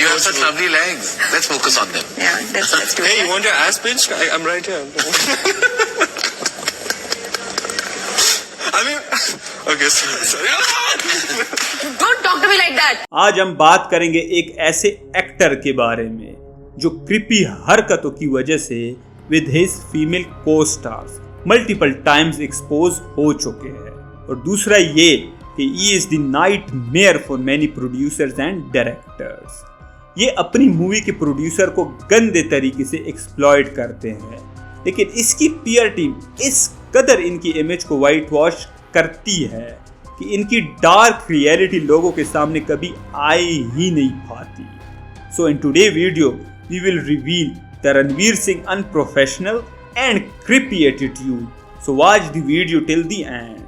You have such lovely legs. Let's focus on them. Yeah, let's do it. Hey, you want your ass pinched? I'm right here. I mean, okay, sorry. Don't talk to me like that. आज हम बात करेंगे एक ऐसे actor के बारे में जो क्रिपी हरकतों की वजह से विद हिज फीमेल को स्टार्स मल्टीपल टाइम्स एक्सपोज हो चुके हैं, और दूसरा ये कि he is the nightmare for many producers and directors. ये अपनी मूवी के प्रोड्यूसर को गंदे तरीके से एक्सप्लॉइट करते हैं, लेकिन इसकी पीआर टीम इस कदर इनकी इमेज को वाइट वॉश करती है कि इनकी डार्क रियलिटी लोगों के सामने कभी आई ही नहीं पाती। So in today video we will reveal the Ranveer Singh unprofessional and creepy attitude, so watch the video till the end.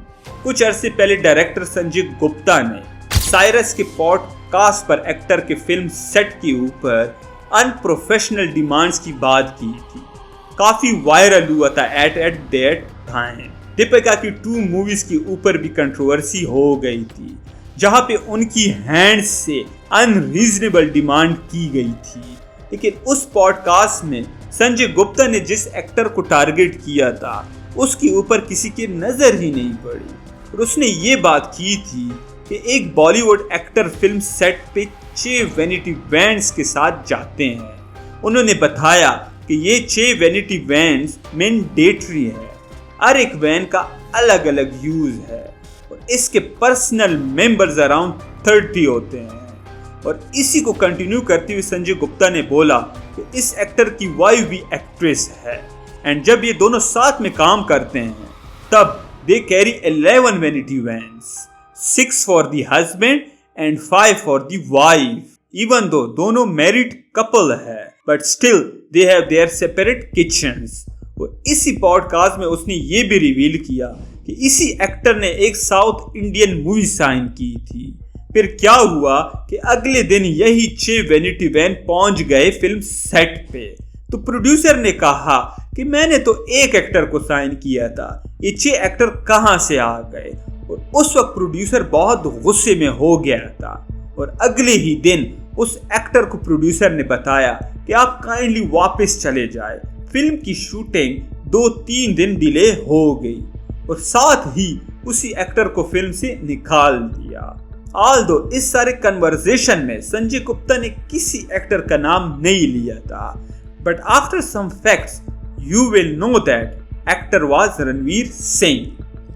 कुछ अरसे पहले डायरेक्टर संजय गुप्ता ने साइरस के पॉडकास्ट पर एक्टर के फिल्म सेट के ऊपर अनप्रोफेशनल डिमांड्स की बात की थी। काफी वायरल हुआ था एट दैट टाइम। दीपिका की 2 मूवीज के ऊपर भी कंट्रोवर्सी हो गई थी, जहां पे उनकी हैंड्स से अनरीजनेबल डिमांड की गई थी। लेकिन उस पॉडकास्ट में संजय गुप्ता ने जिस एक्टर को टारगेट किया था उसके ऊपर किसी की नजर ही नहीं पड़ी, और उसने ये बात की थी कि एक बॉलीवुड एक्टर फिल्म सेट पे 6 वैनिटी वैन्स के साथ जाते हैं। उन्होंने बताया कि ये 6 वैनिटी वैन्स मैंडेटरी है, हर एक वैन का अलग अलग यूज है, और इसके पर्सनल मेंबर्स अराउंड 30 होते हैं। और इसी को कंटिन्यू करते हुए संजय गुप्ता ने बोला कि इस एक्टर की वाइफ भी एक्ट्रेस है, एंड जब ये दोनों साथ में काम करते हैं तब they carry 11 vanity vans, 6 for the husband and 5 for the wife. Even though दोनों मैरिड कपल है, but still they have their separate kitchens. और इसी पॉडकास्ट में उसने ये भी रिवील किया कि इसी एक्टर ने एक साउथ इंडियन मूवी साइन की थी। फिर क्या हुआ कि अगले दिन यही 6 वैनिटी वैन पहुंच गए फिल्म सेट पे, तो प्रोड्यूसर ने कहा कि मैंने तो एक एक्टर को साइन किया था, ये 6 एक्टर कहां से आ गए। और उस वक्त प्रोड्यूसर बहुत गुस्से में हो गया था, और अगले ही दिन उस एक्टर को प्रोड्यूसर ने बताया कि आप काइंडली वापस चले जाए। फिल्म की शूटिंग 2-3 दिन डिले हो गई, और साथ ही उसी एक्टर को फिल्म से निकाल दिया। ऑल्दो इस सारे कन्वर्सेशन में संजय गुप्ता ने किसी एक्टर का नाम नहीं लिया था, but after some facts you will know that actor was Ranveer Singh.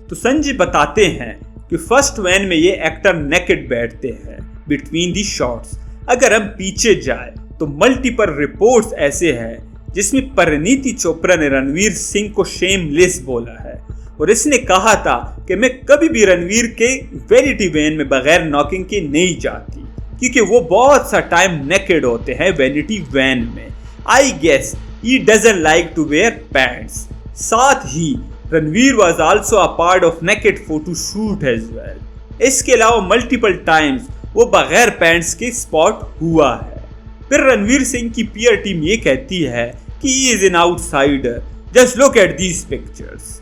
तो संजय बताते हैं कि फर्स्ट वैन में ये एक्टर नेकेड बैठते हैं बिटवीन दी शॉट्स। अगर हम पीछे जाए तो मल्टीपल रिपोर्ट्स ऐसे हैं जिसमें परिणीति चोपड़ा ने रणवीर सिंह को शेमलेस बोला है, और इसने कहा था कि मैं कभी भी रणवीर के वैनिटी वैन में बगैर नॉकिंग के नहीं जाती, क्योंकि वो बहुत सा टाइम नेकेड होते हैं वैनिटी वैन में। I guess he doesn't like to wear pants. साथ ही Ranveer was also a part of naked photo shoot as well. इसके अलावा मल्टीपल टाइम्स वो बगैर पैंट्स के स्पॉट हुआ है। फिर रणवीर सिंह की पीआर टीम ये कहती है कि he is an outsider, just look at these pictures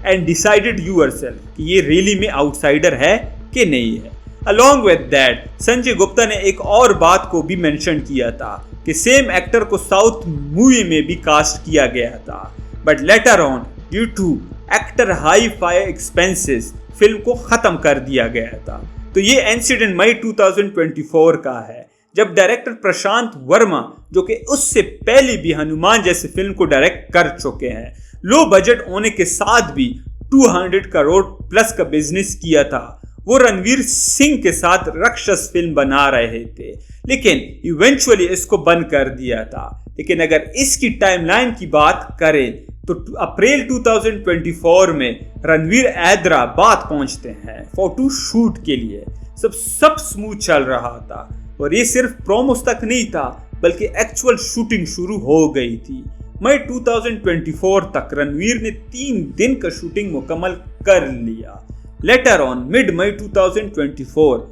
and decided yourself कि ये रियली में आउटसाइडर है कि नहीं है। Along with that Sanjay Gupta ने एक और बात को भी मेंशन किया था कि सेम एक्टर को साउथ मूवी में भी कास्ट किया गया था, but later on due to actor hi fi expenses film को खत्म कर दिया गया था। तो ये इंसिडेंट मई 2024 का है, जब डायरेक्टर प्रशांत वर्मा, जो कि उससे पहले भी हनुमान जैसी फिल्म को डायरेक्ट कर चुके हैं, लो बजट होने के साथ भी 200 करोड़ प्लस का बिजनेस किया था। वो रणवीर सिंह के साथ राक्षस फिल्म बना रहे थे, लेकिन इवेंचुअली इसको बंद कर दिया था। लेकिन अगर इसकी टाइमलाइन की बात करें तो अप्रैल 2024 में रणवीर हैदराबाद पहुंचते हैं फोटो शूट के लिए। सब स्मूथ चल रहा था, और ये सिर्फ प्रोमोस तक नहीं था बल्कि एक्चुअल शूटिंग शुरू हो गई थी। मई 2024 तक रणवीर ने 3 दिन का शूटिंग मुकम्मल कर लिया। Later on mid May 2024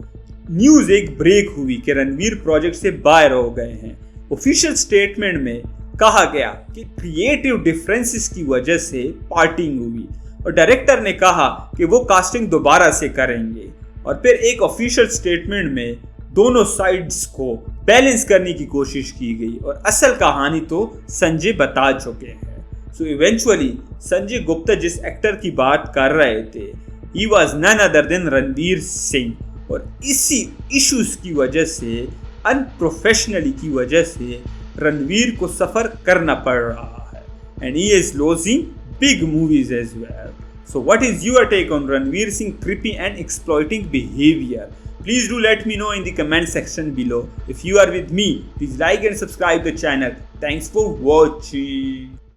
news एक ब्रेक हुई कि रणवीर प्रोजेक्ट से बाहर हो गए हैं। ऑफिशियल स्टेटमेंट में कहा गया कि क्रिएटिव डिफरेंसेस की वजह से पार्टिंग हुई, और डायरेक्टर ने कहा कि वो कास्टिंग दोबारा से करेंगे। और फिर एक ऑफिशियल स्टेटमेंट में दोनों साइड्स को बैलेंस करने की कोशिश की गई और असल कहानी तो संजय बता चुके हैं। सो इवेंचुअली संजय गुप्ता जिस एक्टर की बात कर रहे थे, he was none other than Ranveer Singh, और इसी इश्यूज की वजह से, अनप्रोफेशनली की वजह से रणवीर को सफर करना पड़ रहा है, and he is losing big movies as well. So what is your take on Ranveer Singh creepy and exploiting behavior? Please do let me know in the comment section below. If you are with me, please like and subscribe the channel. Thanks for watching.